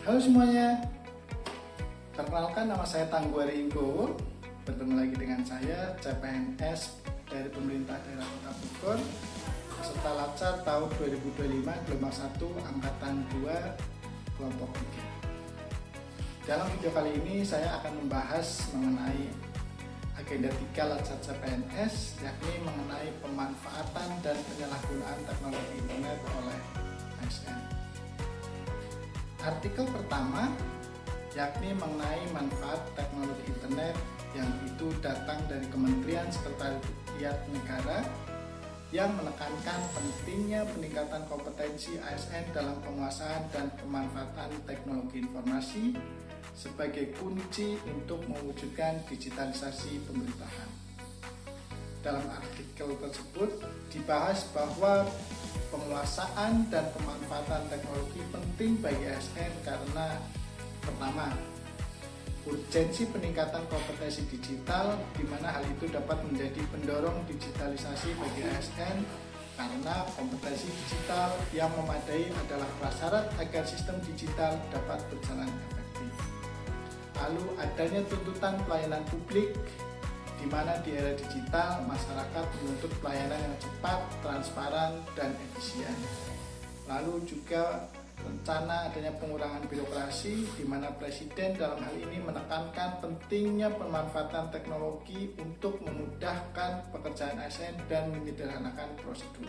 Halo semuanya, perkenalkan nama saya Tangguh Ringgowo. Bertemu lagi dengan saya, CPNS dari Pemerintah Daerah Kota Bogor, peserta Latsar tahun 2025 gelombang 1 angkatan 2 kelompok 3. Dalam video kali ini saya akan membahas mengenai agenda 3 Latsar CPNS, yakni mengenai pemanfaatan dan penyalahgunaan teknologi internet oleh ASN. Artikel pertama yakni mengenai manfaat teknologi internet, yang itu datang dari Kementerian Sekretariat Negara yang menekankan pentingnya peningkatan kompetensi ASN dalam penguasaan dan pemanfaatan teknologi informasi sebagai kunci untuk mewujudkan digitalisasi pemerintahan. Dalam artikel tersebut dibahas bahwa penguasaan dan pemanfaatan teknologi penting bagi ASN karena pertama, urgensi peningkatan kompetensi digital, di mana hal itu dapat menjadi pendorong digitalisasi bagi ASN karena kompetensi digital yang memadai adalah prasyarat agar sistem digital dapat berjalan efektif. Lalu adanya tuntutan pelayanan publik, di mana di era digital masyarakat menuntut pelayanan yang cepat, transparan, dan efisien. Lalu juga rencana adanya pengurangan birokrasi, di mana Presiden dalam hal ini menekankan pentingnya pemanfaatan teknologi untuk memudahkan pekerjaan ASN dan menyederhanakan prosedur.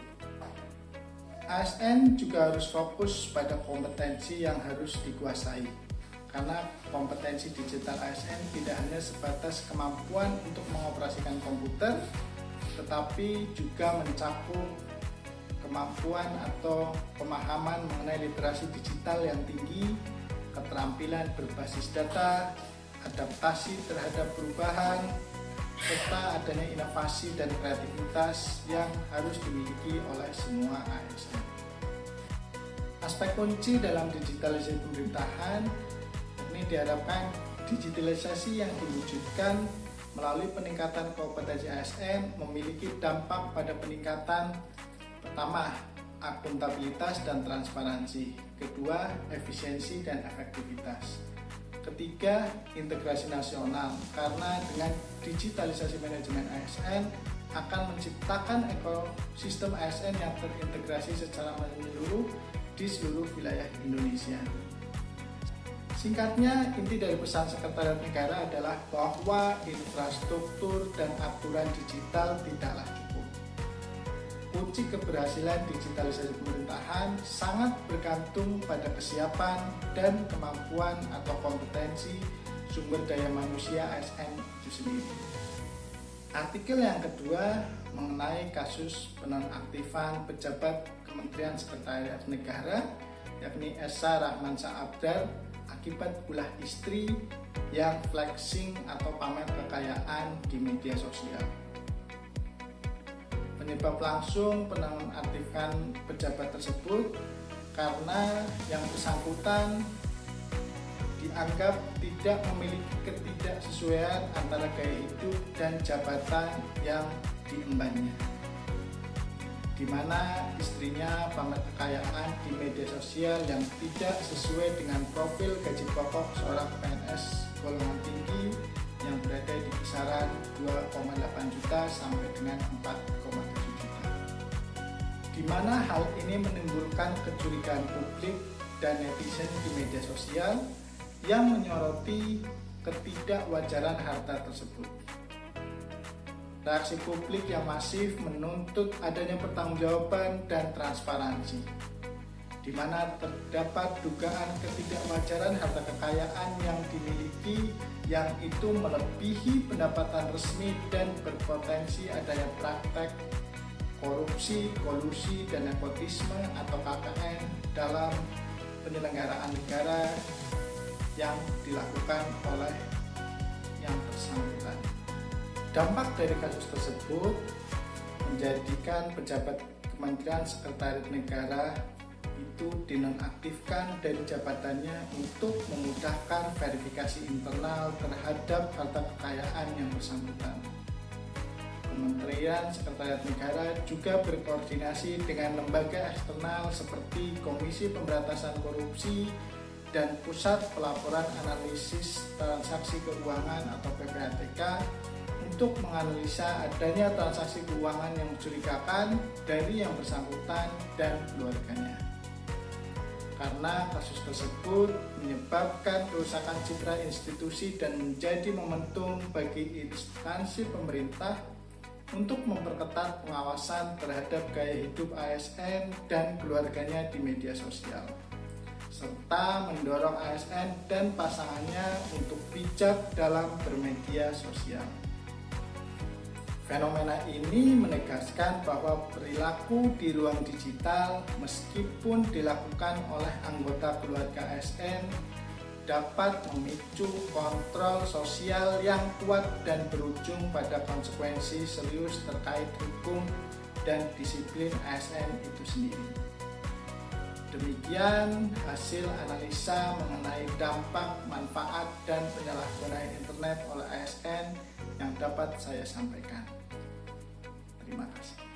ASN juga harus fokus pada kompetensi yang harus dikuasai, karena kompetensi digital ASN tidak hanya sebatas kemampuan untuk mengoperasikan komputer, tetapi juga mencakup kemampuan atau pemahaman mengenai literasi digital yang tinggi, keterampilan berbasis data, adaptasi terhadap perubahan, serta adanya inovasi dan kreativitas yang harus dimiliki oleh semua ASN. Aspek kunci dalam digitalisasi pemerintahan ini diharapkan digitalisasi yang diwujudkan melalui peningkatan kompetensi ASN memiliki dampak pada peningkatan pertama, akuntabilitas dan transparansi. Kedua, efisiensi dan efektivitas. Ketiga, integrasi nasional, karena dengan digitalisasi manajemen ASN akan menciptakan ekosistem ASN yang terintegrasi secara menyeluruh di seluruh wilayah Indonesia. Singkatnya, inti dari pesan Sekretariat Negara adalah bahwa infrastruktur dan aturan digital tidaklah cukup. Kunci keberhasilan digitalisasi pemerintahan sangat bergantung pada kesiapan dan kemampuan atau kompetensi sumber daya manusia ASN itu sendiri. Artikel yang kedua mengenai kasus penonaktifan pejabat Kementerian Sekretariat Negara, yakni Esa Rahmansyah Abdar akibat ulah istri yang flexing atau pamer kekayaan di media sosial. Penyebab langsung penonaktifan pejabat tersebut karena yang bersangkutan dianggap tidak memiliki ketidaksesuaian antara gaya hidup dan jabatan yang diembannya, di mana istrinya pamer kekayaan di media sosial yang tidak sesuai dengan profil gaji pokok seorang PNS golongan tinggi yang berada di kisaran 2,8 juta sampai dengan 4,7 juta. Di mana hal ini menimbulkan kecurigaan publik dan netizen di media sosial yang menyoroti ketidakwajaran harta tersebut. Reaksi publik yang masif menuntut adanya pertanggungjawaban dan transparansi, di mana terdapat dugaan ketidakwajaran harta kekayaan yang dimiliki yang itu melebihi pendapatan resmi dan berpotensi adanya praktek korupsi, kolusi, dan nepotisme atau KKN dalam penyelenggaraan negara yang dilakukan oleh yang bersangkutan. Dampak dari kasus tersebut menjadikan pejabat Kementerian Sekretariat Negara itu dinonaktifkan dari jabatannya untuk memudahkan verifikasi internal terhadap harta kekayaan yang bersangkutan. Kementerian Sekretariat Negara juga berkoordinasi dengan lembaga eksternal seperti Komisi Pemberantasan Korupsi dan Pusat Pelaporan Analisis Transaksi Keuangan atau PPATK untuk menganalisa adanya transaksi keuangan yang mencurigakan dari yang bersangkutan dan keluarganya. Karena kasus tersebut menyebabkan kerusakan citra institusi dan menjadi momentum bagi instansi pemerintah untuk memperketat pengawasan terhadap gaya hidup ASN dan keluarganya di media sosial, serta mendorong ASN dan pasangannya untuk bijak dalam bermedia sosial. Fenomena ini menegaskan bahwa perilaku di ruang digital meskipun dilakukan oleh anggota keluarga ASN dapat memicu kontrol sosial yang kuat dan berujung pada konsekuensi serius terkait hukum dan disiplin ASN itu sendiri. Demikian hasil analisa mengenai dampak, manfaat, dan penyalahgunaan internet oleh ASN yang dapat saya sampaikan. Terima kasih.